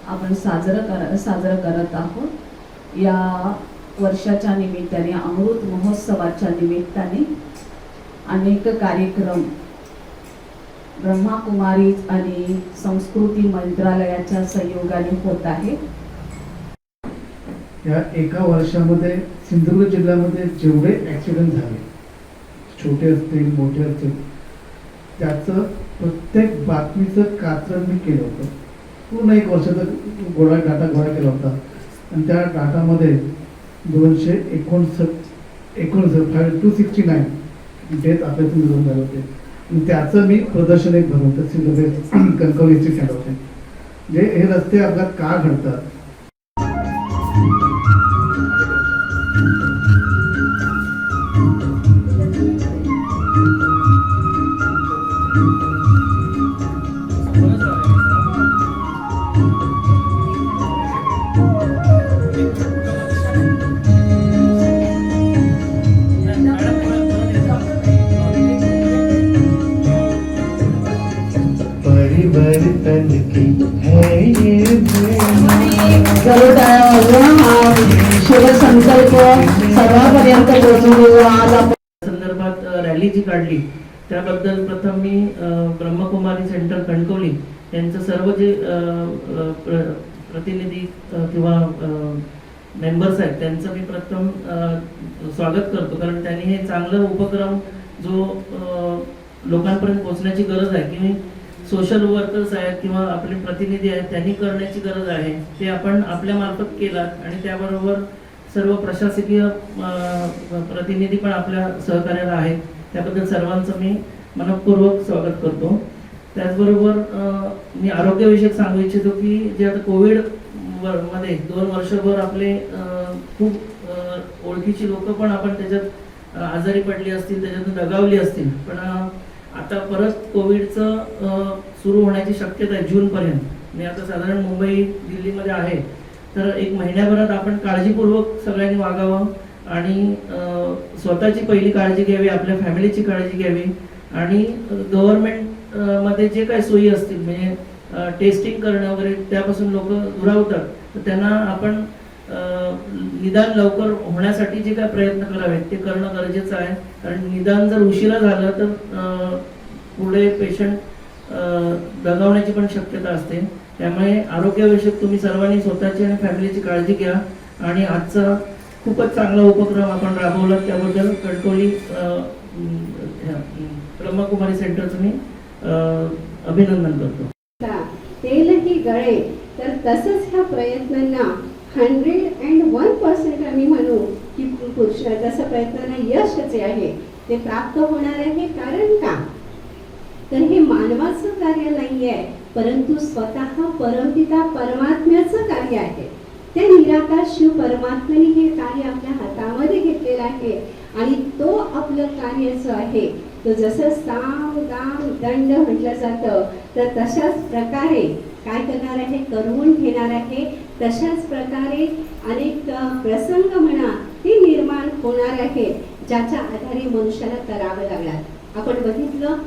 आपण साजरं करत आहोत. या वर्षाच्या निमित्ताने, अमृत महोत्सवाच्या निमित्ताने अनेक कार्यक्रम ब्रह्माकुमारी आणि संस्कृती मंत्रालयाच्या सहयोगाने होत आहे. या एका वर्षामध्ये सिंधुदुर्ग जिल्ह्यामध्ये जेवढे ॲक्सिडेंट झाले, छोटे असतील मोठे असतील, त्याचं प्रत्येक बातमीचं कात्रण मी केलं होतं. पूर्ण 1 वर्षाचा डाटा गोळा केला होता. आणि त्या डाटामध्ये 269 डेथ आपल्यातून निघून झाले होते. आणि त्याचं मी प्रदर्शन एक भरवतो सिंधुदुर्ग कणकवली हिस्ट्री सेंटरचे. जे हे रस्ते अपघात का घडतात, परिवर्तन की है ये शिवसंकल्प सर्वांपर्यंत पोहोचवलेला आज आपण संदर्भात रॅली जी काढली त्याबद्दल प्रथम मी ब्रह्मकुमारी सेंटर कणकवली यांचं सर्व जे प्रतिनिधी किंवा मेंबर्स आहेत त्यांचं मी प्रथम स्वागत करतो, कारण त्यांनी हे चांगलं उपक्रम जो लोकांपर्यंत पोहोचण्याची गरज आहे की सोशल वर्कर्स आहेत किंवा आपले प्रतिनिधी आहेत त्यांनी करण्याची गरज आहे ते आपण आपल्या मार्फत केलात आणि त्याबरोबर सर्व प्रशासकीय प्रतिनिधी पण आपल्या सहकार्याला आहेत. त्याबद्दल सर्वांचं मी मनपूर्वक स्वागत करतो. त्याचबरोबर मी आरोग्यविषयक सांगू इच्छितो की जे आता कोविड मध्ये 2 वर्षभर आपले खूप ओळखीची लोक पण आपण त्याच्यात आजारी पडली असतील, त्याच्यातून दगावली असतील, पण आता परत कोविडचं सुरू होण्याची शक्यता आहे जूनपर्यंत. मी आता साधारण मुंबई दिल्लीमध्ये आहे, तर 1 महिन्याभरात आपण काळजीपूर्वक सगळ्यांनी वागावं आणि स्वतःची पहिली काळजी घ्यावी, आपल्या फॅमिलीची काळजी घ्यावी आणि गव्हर्नमेंट मध्ये जे काही सोयी असतील म्हणजे टेस्टिंग करणं वगैरे त्यापासून लोक दुरावतात, तर त्यांना आपण निदान लवकर होण्यासाठी जे काय प्रयत्न करावेत ते करणं गरजेचं आहे. कारण निदान जर उशिरा झालं तर पुढे पेशंट दगावण्याची पण शक्यता असते. त्यामुळे आरोग्यविषयक तुम्ही सर्वांनी स्वतःची आणि फॅमिलीची काळजी घ्या. आणि आजचा खूपच चांगला उपक्रम आपण राबवला त्याबद्दल कणकवली ब्रह्मकुमारी सेंटरचं मी अभिनंदन करतो. तेलही गळे तर तसंच ह्या प्रयत्नांना 101% आम्ही म्हणू की पुरुष जसं प्रयत्नांना यश जे आहे ते प्राप्त होणार आहे. कारण का तर हे मानवाचं कार्य नाही आहे, परंतु स्वतः परमपिता परमात्म्याचं कार्य आहे. त्या निराकार शिव परमात्म्याने हे कार्य आपल्या हातामध्ये घेतलेलं आहे आणि तो आपलं कार्य जो आहे तो जसं साम दाम दंड म्हटलं जातं तर तशाच प्रकारे काय करणार आहे, करवून घेणार आहे. तशाच प्रकारे अनेक प्रसंग म्हणा ते निर्माण होणार आहे ज्याच्या आधारे मनुष्याला करावं लागणार. आपण बघितलं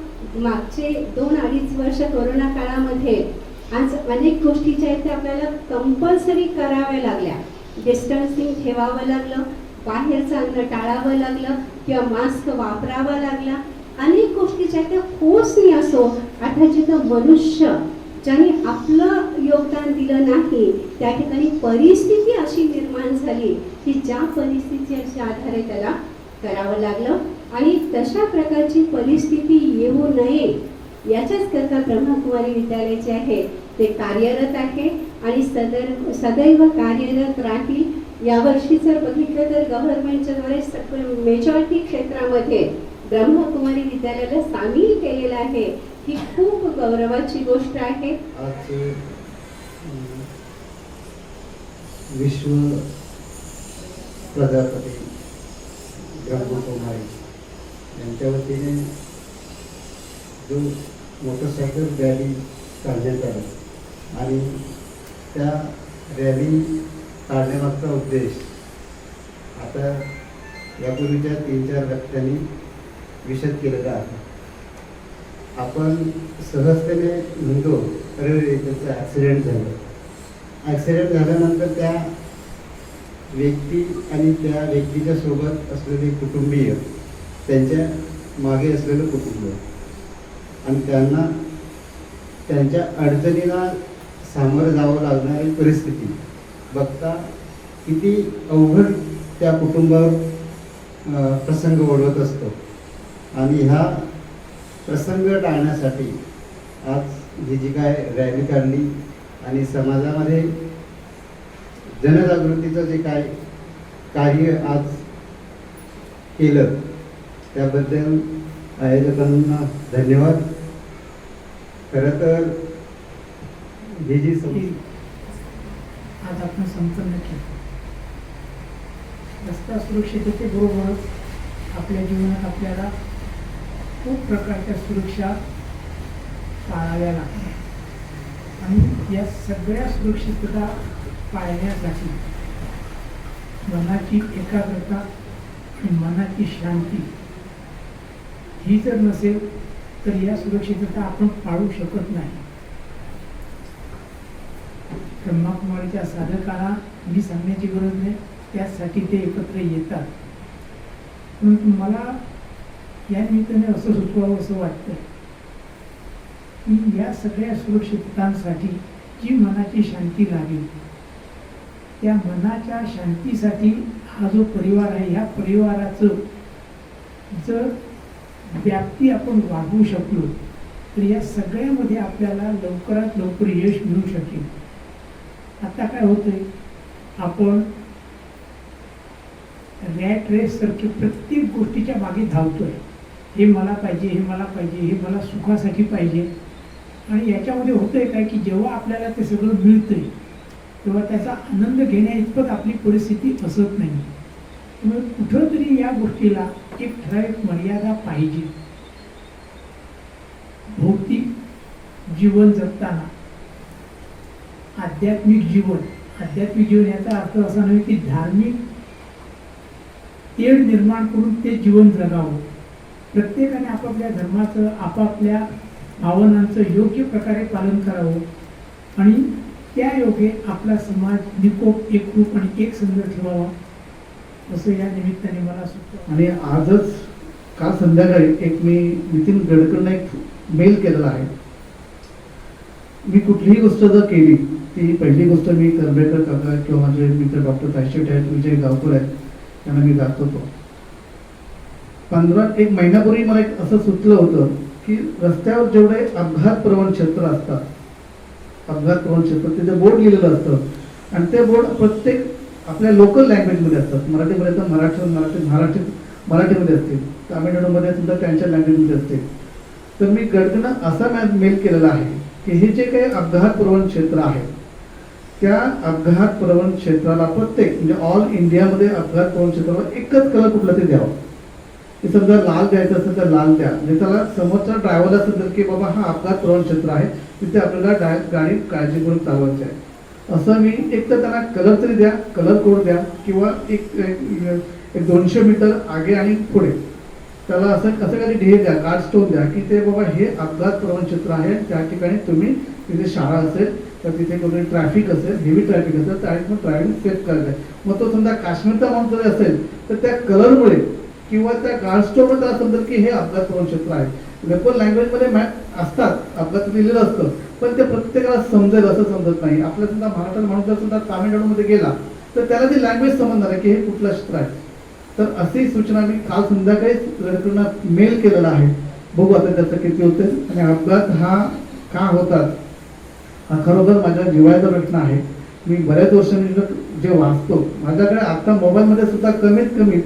मागचे 2-2.5 वर्ष कोरोना काळामध्ये आज अनेक गोष्टी ज्या आहेत त्या आपल्याला कंपल्सरी कराव्या लागल्या. डिस्टन्सिंग ठेवावं लागलं, बाहेरचं अन्न टाळावं लागलं किंवा मास्क वापरावा लागला. अनेक गोष्टी ज्या त्या फोर्सनी असो आता जिथं मनुष्य ज्याने आपलं योगदान दिलं नाही त्या ठिकाणी परिस्थिती अशी निर्माण झाली की ज्या परिस्थितीच्या आधारे त्याला करावं लागलं. आणि तशा प्रकारची परिस्थिती येऊ नये याच्याच करता ब्रह्मकुमारी विद्यालय जे आहे ते कार्यरत आहे आणि सदैव कार्यरत राहील. यावर्षी जर बघितलं तर गव्हर्नमेंटच्या द्वारे मेजॉरिटी क्षेत्रामध्ये ब्रह्मकुमारी विद्यालयाला सामील केलेलं आहे. ही खूप गौरवाची गोष्ट आहे. आज विश्व प्रजापती ब्रह्मकुमारी यांच्या वतीने जो मोटरसायकल रॅली काढण्यात आला आणि त्या रॅली काढण्यामागचा उद्देश आता यापूर्वीच्या 3-4 व्यक्तींनी विशद केलेला आहे. आपण सहजतेने म्हणतो अरे त्याचं ॲक्सिडेंट झालं. ॲक्सिडेंट झाल्यानंतर त्या व्यक्ती आणि त्या व्यक्तीच्या सोबत असलेले कुटुंबीय, त्यांच्या मागे असलेलं कुटुंब आणि त्यांना त्यांच्या अडचणीला सामोरं जावं लागणारी परिस्थिती बघता किती अवघड त्या कुटुंबावर प्रसंग ओढवत असतो. आणि ह्या प्रसंग टाळण्यासाठी आज ही जी काय रॅली काढली आणि समाजामध्ये जनजागृतीचं जे काय कार्य आज केलं त्याबद्दल आयोजकांना धन्यवाद. खरं तर ही जी आज आपण संपन्न केलं. रस्ता सुरक्षिततेबरोबरच आपल्या जीवनात आपल्याला खूप प्रकारच्या सुरक्षा पाळाव्या लागतात आणि या सगळ्या सुरक्षितता पाळण्यासाठी मनाची एकाग्रता आणि मनाची शांती ही जर नसेल तर या सुरक्षितता आपण पाळू शकत नाही. ब्रह्माकुमारीच्या साधकाला मी सांगण्याची गरज नाही, त्यासाठी ते एकत्र येतात. परंतु मला या निमित्ताने असं सुचवावं असं वाटतं की या सगळ्या सुरक्षिततांसाठी जी मनाची शांती लागेल त्या मनाच्या शांतीसाठी हा जो परिवार आहे ह्या परिवाराचं जर व्याप्ती आपण वाढवू शकलो तर या सगळ्यामध्ये आपल्याला लवकरात लवकर यश मिळू शकेल. आता काय होतंय, आपण रॅट रेस सारखी प्रत्येक गोष्टीच्या मागे धावतोय. हे मला पाहिजे, हे मला पाहिजे, हे मला सुखासाठी पाहिजे. आणि याच्यामध्ये होतंय काय की जेव्हा आपल्याला ते सगळं मिळतंय तेव्हा त्याचा आनंद घेण्या इतपत आपली परिस्थिती असत नाही. त्यामुळे कुठंतरी या गोष्टीला एक ठराविक मर्यादा पाहिजे. भौतिक जीवन जगताना आध्यात्मिक जीवन याचा अर्थ असा नाही की धार्मिक तेढ निर्माण करून ते जीवन जगावं. प्रत्येकाने आपापल्या धर्माचं आपापल्या भावनांचं योग्य प्रकारे पालन करावं आणि त्या योगे आपला समाज निकोप एकरूप आणि एकसंध ठेवावा असं या निमित्ताने मला सुचतं. आणि आजच काल संध्याकाळी एक मी नितीन गडकरींना एक मेल केलेला आहे. मी कुठलीही गोष्ट जर केली ती पहिली गोष्ट मी करबेकर काका किंवा माझे मित्र डॉक्टर तायशेट आहेत, विजय गावकर आहेत, त्यांना मी जात होतो. एक महिन्यापूर्वी मला एक असं सुचलं होतं की रस्त्यावर जेवढे अपघात प्रवण क्षेत्र असतात, अपघात प्रवण क्षेत्र तिथे बोर्ड लिहिलेलं असतं आणि ते बोर्ड प्रत्येक आपल्या लोकल लँग्वेजमध्ये असतात. मराठीमध्ये तर मराठीमध्ये असतील, तामिळनाडूमध्ये सुद्धा त्यांच्या लँग्वेजमध्ये असतील. तर मी गडकरींना असा मेल केलेला आहे की हे जे काही अपघात प्रवण क्षेत्र आहे त्या अपघात प्रवण क्षेत्राला प्रत्येक म्हणजे ऑल इंडियामध्ये अपघात प्रवण क्षेत्राला एकच कलर कुठला ते द्यावा. की समजा लाल द्यायचं असेल तर लाल द्या, म्हणजे त्याला समोरच्या ड्रायव्हरला समजेल की बाबा हा अपघात प्रवण क्षेत्र आहे, तिथे आपल्याला गाडी काळजीपूर्वक चालवायची आहे. असं मी एक तर त्यांना कलर तरी द्या, कलर कोड द्या किंवा एक 200 मीटर आगे आणि पुढे त्याला असं काही ध्येय द्या, गार्ड स्टोन द्या की ते बाबा हे अपघात प्रवण क्षेत्र आहे, त्या ठिकाणी तुम्ही तिथे शाळा असेल तर तिथे कुठे ट्रॅफिक असेल, हेवी ट्रॅफिक असेल तर मग ड्रायव्हिंग सेफ करायचं आहे. मग तो समजा काश्मीरचा माणूस जरी असेल तर त्या कलरमुळे किंवा त्या गार्ड स्टोनमुळे त्याला समजेल की हे अपघात प्रवण क्षेत्र आहे. लोकल लँग्वेजमध्ये मॅप असतात, अपघात लिहिलेलं असतं, पण ते प्रत्येकाला समजेल असं समजत नाही. आपल्या सुद्धा महाराष्ट्रात माणूस जर सुद्धा तामिळनाडूमध्ये गेला तर त्याला ती लँग्वेज समजणार आहे की हे कुठलं क्षेत्र आहे. तर अशी सूचना मी काल संध्याकाळी गडकरींना मेल केलेला आहे. बघू आता त्याचं किती होते. आणि अपघात हा का होतात हा खरोखर माझ्या जिव्हाळ्याचा प्रश्न आहे. मी बऱ्याच वर्षांनी जे वाचतो माझ्याकडे आता मोबाईलमध्ये सुद्धा कमीत कमी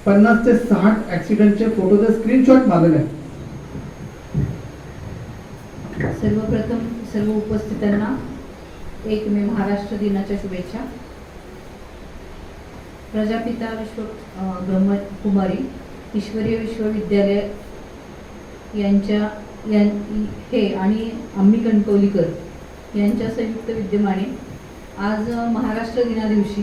50 ते 60 ॲक्सिडेंटचे फोटोचे स्क्रीनशॉट मारलेले आहेत. सर्वप्रथम सर्व उपस्थितांना 1 मे महाराष्ट्र दिनाच्या शुभेच्छा. प्रजापिता ब्रह्मकुमारी ईश्वरीय विश्वविद्यालय हे आणि आम्ही कणकवलीकर यांच्या संयुक्त विद्यमाने आज महाराष्ट्र दिना दिवशी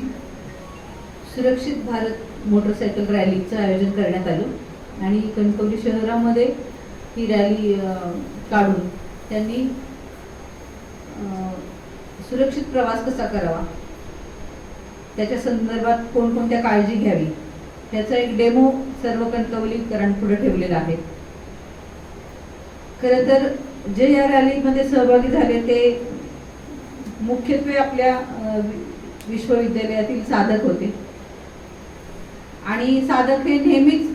सुरक्षित भारत मोटरसायकल रॅलीचं आयोजन करण्यात आलं आणि कणकवली शहरामध्ये ही रॅली काढून त्यांनी सुरक्षित प्रवास कसा करावा, त्याच्या संदर्भात कोणकोणत्या काळजी घ्यावी त्याचा एक डेमो सर्व कणकवलीकरांपुढे ठेवलेला आहे. खरं तर जे या रॅलीमध्ये सहभागी झाले ते मुख्यत्वे आपल्या विश्वविद्यालयातील साधक होते आणि साधक हे नेहमीच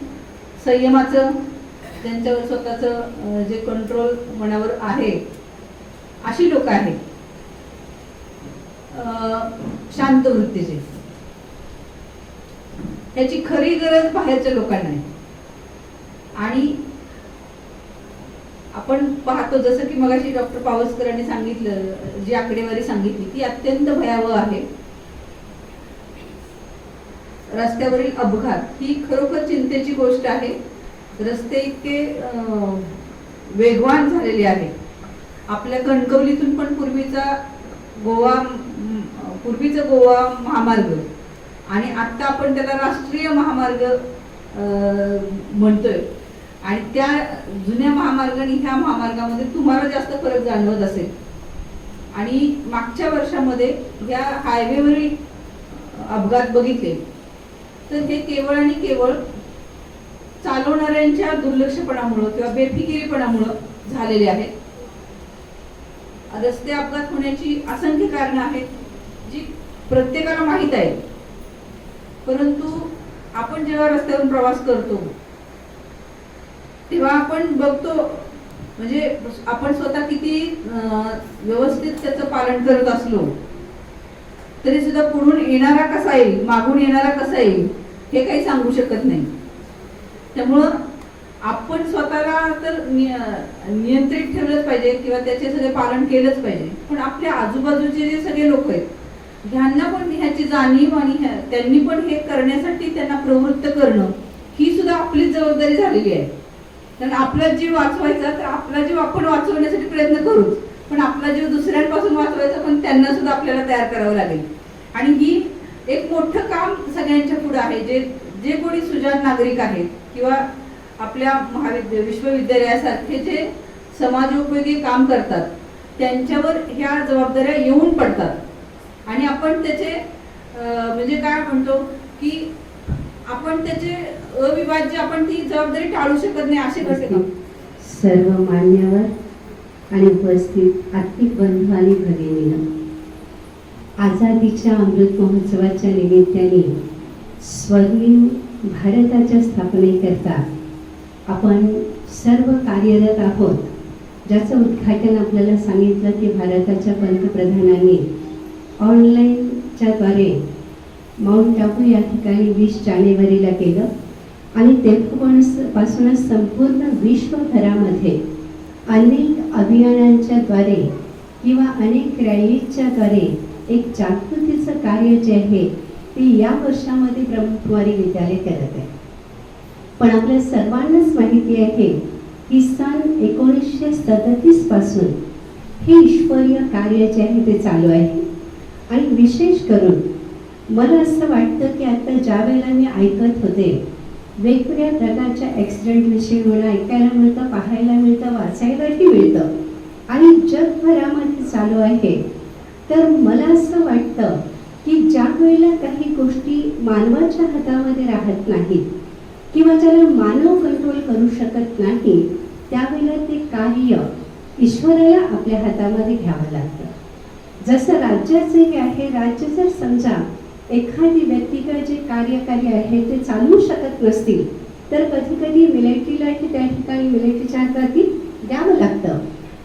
संयमाचं त्यांच्यावर स्वतःचं जे कंट्रोल मनावर आहे अशी लोक आहेत, शांत वृत्तीचे. याची खरी गरज बाहेरच्या लोकांना आहे. आणि आपण पाहतो जसं की मगाशी डॉक्टर पावसकरांनी सांगितलं, जी आकडेवारी सांगितली ती अत्यंत भयावह आहे. रस्त्यावरील अपघात ही खरोखर चिंतेची गोष्ट आहे. रस्ते इतके वेगवान झालेले आहे. आपल्या कणकवलीतून पण पूर्वीचा गोवा महामार्ग आणि आता आपण त्याला राष्ट्रीय महामार्ग म्हणतोय. आणि त्या जुन्या महामार्ग आणि ह्या महामार्गामध्ये तुम्हाला जास्त फरक जाणवत असेल. आणि मागच्या वर्षामध्ये ह्या हायवेवरील अपघात बघितले तर हे केवळ आणि केवळ चालवणाऱ्यांच्या दुर्लक्षपणामुळं किंवा बेफिकिरीपणामुळं झालेले आहेत. रस्ते अपघात होण्याची असंख्य कारणं आहेत जी प्रत्येकाला माहीत आहे. परंतु आपण जेव्हा रस्त्यावरून प्रवास करतो तेव्हा आपण बघतो, म्हणजे आपण स्वतः किती व्यवस्थित त्याचं पालन करत असलो तरी सुद्धा पुढून येणारा कसा येईल, मागून येणारा कसा येईल हे काही सांगू शकत नाही. त्यामुळं आपण स्वतःला तर नियंत्रित ठेवलंच पाहिजे किंवा त्याचे सगळे पालन केलंच पाहिजे. पण आपल्या आजूबाजूचे जे सगळे लोक आहेत ह्यांना पण ह्याची जाणीव आणि त्यांनी पण हे करण्यासाठी त्यांना प्रवृत्त करणं ही सुद्धा आपलीच जबाबदारी झालेली आहे. कारण आपला जीव वाचवायचा तर आपला जीव आपण वाचवण्यासाठी प्रयत्न करूच, पण आपला जीव दुसऱ्यांपासून वाचवायचा पण त्यांना सुद्धा आपल्याला तयार करावं लागेल. आणि ही एक मोठं काम सगळ्यांच्या पुढे आहे. जे कोणी सुजाण नागरिक आहेत किंवा आपल्या विश्वविद्यालयासारखे जे समाजोपयोगी काम करतात त्यांच्यावर ह्या जबाबदाऱ्या येऊन पडतात. आणि आपण त्याचे म्हणजे काय म्हणतो की आपण त्याचे अविभाज्य आपण ती जबाबदारी टाळू शकत नाही असे घटक. सर्व मान्यवर आणि उपस्थित आर्थिक बंधू आणि भगिनींनो, आझादीच्या अमृत महोत्सवाच्या निमित्ताने स्वर्णिम भारताच्या स्थापनेकरता आपण सर्व कार्यरत आहोत. ज्याचं उद्घाटन आपल्याला सांगितलं की भारताच्या पंतप्रधानांनी ऑनलाईनच्या द्वारे माउंट आबू या ठिकाणी 20 जानेवारीला केलं. आणि तेव्हापासूनच संपूर्ण विश्वभरामध्ये अनेक अभियानांच्या द्वारे किंवा अनेक रॅलीच्या द्वारे एक जागृतीचं कार्य जे आहे ते या वर्षामध्ये ब्रह्मकुमारी विद्यालय करत आहे. पण आपल्या सर्वांनाच माहिती आहे की सन 1937 पासून हे ईश्वरीय कार्य जे आहे ते चालू आहे. आणि विशेष करून मला असं वाटतं की आता ज्या वेळेला मी ऐकत होते वेगवेगळ्या प्रकारच्या ॲक्सिडेंटविषयी मला ऐकायला मिळतं, पाहायला मिळतं, वाचायलाही मिळतं आणि जगभरामध्ये चालू आहे. तर मला असं वाटतं की ज्या वेळेला काही गोष्टी मानवाच्या हातामध्ये राहत नाहीत किंवा ज्याला मानव कंट्रोल करू शकत नाही त्यावेळेला ते कार्य ईश्वराला आपल्या हातामध्ये घ्यावं लागतं. जसं राज्याचे हे आहे, राज्य जर समजा एखादी व्यक्तीकडे जे कार्यकारी आहे ते चालवू शकत नसतील तर कधी कधी मिलिटरीलाही त्या ठिकाणी मिलिटरीच्या हाती द्यावं लागतं.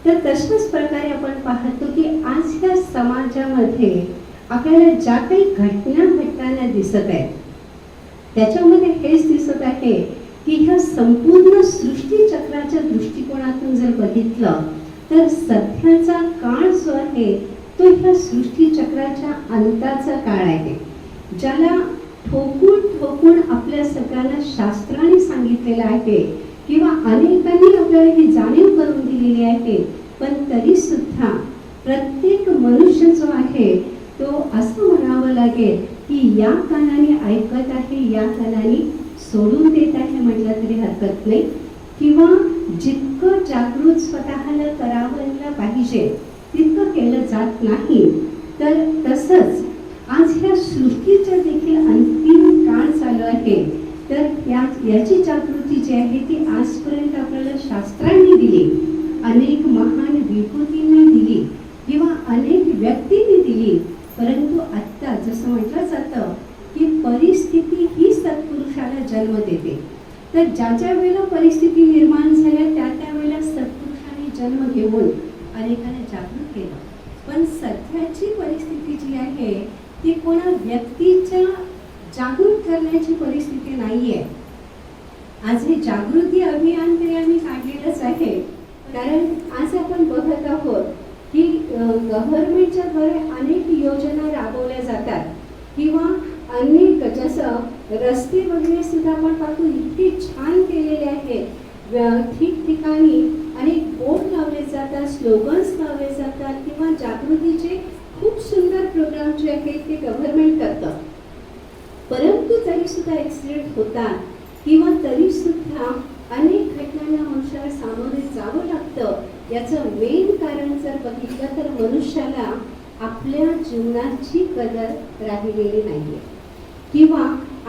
तर तशाच प्रकारे आपण पाहतो की आज ह्या समाजामध्ये आपल्याला ज्या काही घटना घडताना दिसत आहेत त्याच्यामध्ये हेच दिसत आहे की ह्या संपूर्ण सृष्टीचक्राच्या दृष्टिकोनातून जर बघितलं तर सध्याचा काळ जो आहे तो ह्या सृष्टीचक्राच्या अंताचा काळ आहे, ज्याला ठोकून ठोकून आपल्या सगळ्यांना शास्त्राने सांगितलेलं आहे किंवा अनेकांनी आपल्याला ही जाणीव करून दिलेली आहे. पण तरी सुद्धा प्रत्येक मनुष्य जो आहे तो असं म्हणावं लागेल की या कानाने ऐकत आहे, या कानाने सोडून देत आहे म्हटलं तरी हरकत नाही. किंवा जितकं जागृत स्वतःला करावं पाहिजे तितकं केलं जात नाही. तर तसंच आज ह्या सृष्टीचा देखील अंतिम काळ चालू आहे. तर याची जागृती जी आहे ती आजपर्यंत आपल्याला शास्त्रांनी दिली, अनेक महान विभूतींनी दिली किंवा अनेक व्यक्तींनी दिली. परंतु आत्ता जसं म्हटलं जातं की परिस्थिती ही सत्पुरुषाला जन्म देते. तर ज्या वेळेला परिस्थिती निर्माण झाल्या त्या वेळेला सत्पुरुषाने जन्म घेऊन अनेकांना जागृत केलं. पण सध्याची परिस्थिती जी आहे ती कोणा व्यक्तीच्या जागृत करण्याची परिस्थिती नाही आहे. आज हे जागृती अभियान तरी आम्ही काढलेलंच आहे, कारण आज आपण बघत आहोत की गव्हर्नमेंटच्या द्वारे अनेक योजना राबवल्या जातात किंवा अनेक जसं रस्ते वगैरे सुद्धा आपण पाहतो इतके छान केलेले आहेत. ठिकठिकाणी अनेक बोर्ड लावले जातात, स्लोगन्स लावले जातात किंवा जागृतीचे खूप सुंदर प्रोग्राम जे आहेत ते गव्हर्नमेंट करतं. परंतु तरी सुद्धा ॲक्सिडेंट होतात किंवा तरी सुद्धा अनेक घटनांना मनुष्याला सामोरे जावं लागतं. याचं मेन कारण जर बघितलं तर मनुष्याला आपल्या जीवनाची कदर राहिलेली नाहीये किंवा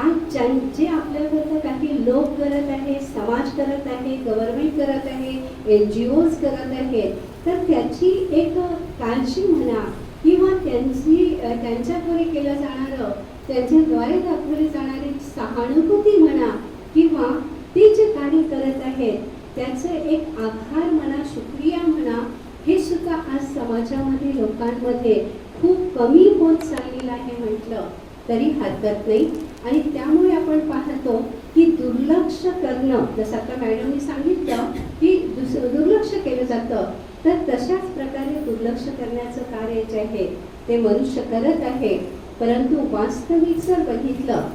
आज जे आपल्याबरोबर काही लोक करत आहे, समाज करत आहे, गव्हर्नमेंट करत आहे, NGOs करत आहेत, तर त्याची एक काळजी म्हणा किंवा त्यांच्याद्वारे केलं जाणारं, त्यांच्याद्वारे दाखवली जाणारी सहानुभूती म्हणा किंवा ते जे कार्य करत आहेत त्याचं एक आभार म्हणा, शुक्रिया म्हणा, हे सुद्धा आज समाजामध्ये लोकांमध्ये खूप कमी होत चाललेलं आहे म्हटलं तरी हरकत नाही. आणि त्यामुळे आपण पाहतो की दुर्लक्ष करणं, जसं आता मॅडमनी सांगितलं की दुर्लक्ष केलं जातं, तर तशाच प्रकारे दुर्लक्ष करण्याचं कार्य जे आहे ते मनुष्य करत आहे. परंतु वास्तविक जर बघितलं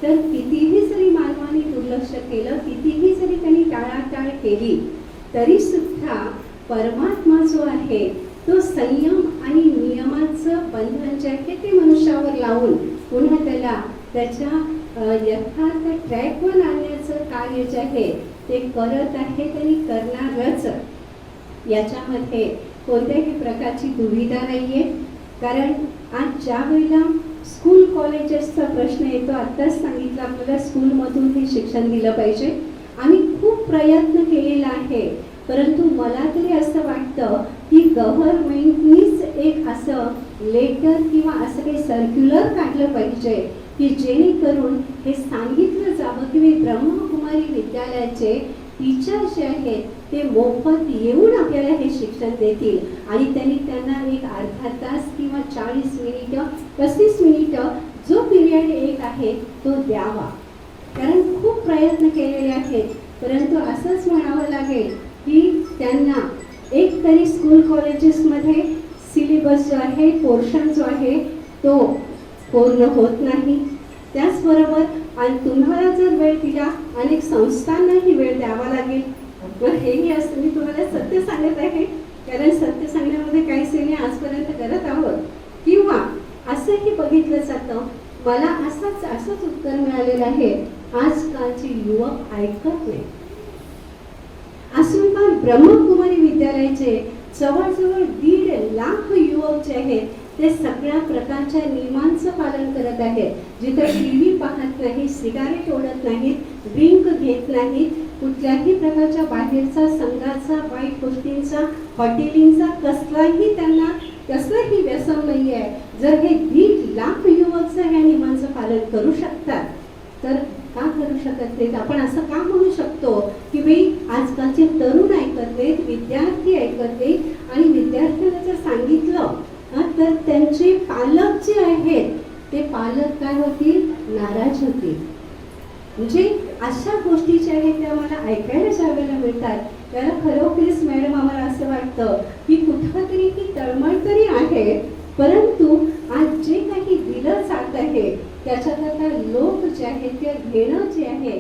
तर कितीही जरी मानवाने दुर्लक्ष केलं, कितीही जरी त्यांनी टाळाटाळ केली, तरी सुद्धा परमात्मा जो आहे तो संयम आणि नियमाचं बंधन जे आहे ते मनुष्यावर लावून पुन्हा त्याला त्याच्या यथार्थ ट्रॅकवर आणण्याचं कार्य जे आहे ते करत आहे, त्यांनी करणारच. याच्यामध्ये कोणत्याही प्रकारची दुविधा नाहीये. कारण आज ज्या वेळेला स्कूल कॉलेजेसचा प्रश्न येतो, आत्ताच सांगितलं आपल्याला स्कूलमधून हे शिक्षण दिलं पाहिजे. आम्ही खूप प्रयत्न केलेला आहे, परंतु मला तरी असं वाटतं की गव्हर्नमेंटनीच एक असं लेटर किंवा असं काही सर्क्युलर काढलं पाहिजे की जेणेकरून हे सांगितलं जावं की ब्रह्मकुमारी विद्यालयाचे टीचर जे आहेत ते मोफत येऊन आपल्याला हे शिक्षण देतील आणि त्यांना एक अर्धा तास किंवा 40 मिनिटं 35 मिनिटं जो पिरियड एक आहे तो द्यावा. कारण खूप प्रयत्न केलेले आहेत, परंतु असंच म्हणावं लागेल की त्यांना एक तरी स्कूल कॉलेजेसमध्ये सिलेबस जो आहे, पोर्शन जो आहे तो पूर्ण होत नाही. त्याचबरोबर आणि तुम्हाला जर वेळ दिला, अनेक संस्थांनाही वेळ द्यावा लागेल. हेही असं मी तुम्हाला सत्य सांगत आहे, कारण सत्य सांगण्यामध्ये काहीच नाही आजपर्यंत करत आहोत. किंवा असंही बघितलं जातं, मला असंच उत्तर मिळालेलं आहे, आजकालचे युवक ऐकत नाही. असून पण ब्रह्मकुमारी विद्यालयाचे जवळजवळ 1.5 लाख युवक जे आहेत ते सगळ्या प्रकारच्या नियमांचं पालन करत आहेत. जिथे TV पाहत नाहीत, सिगारेट ओढत नाहीत, ड्रिंक घेत नाहीत, कुठल्याही प्रकारच्या बाहेरचा संघाचा, वाईट गोष्टींचा, हॉटेलिंगचा कसलंही व्यसन नाही आहे. जर हे 1.5 लाख युवक जर या नियमांचं पालन करू शकतात तर का करू शकत नाहीत? आपण असं का म्हणू शकतो की बाई आजकालचे तरुण ऐकत नाहीत, विद्यार्थी ऐकत नाहीत आणि विद्यार्थ्यांना जर सांगितलं तर त्यांचे पालक जे आहेत ते पालक काय होतील? नाराज होतील. म्हणजे अशा गोष्टी ज्या आहेत त्या मला ऐकायला ज्यावेळेला मिळतात त्याला खरोखरीच मॅडम आम्हाला असं वाटतं की कुठंतरी ती तळमळ तरी आहे, परंतु आज जे काही दिलं जात आहे त्याच्याकरता लोक जे आहेत ते घेणं जे आहे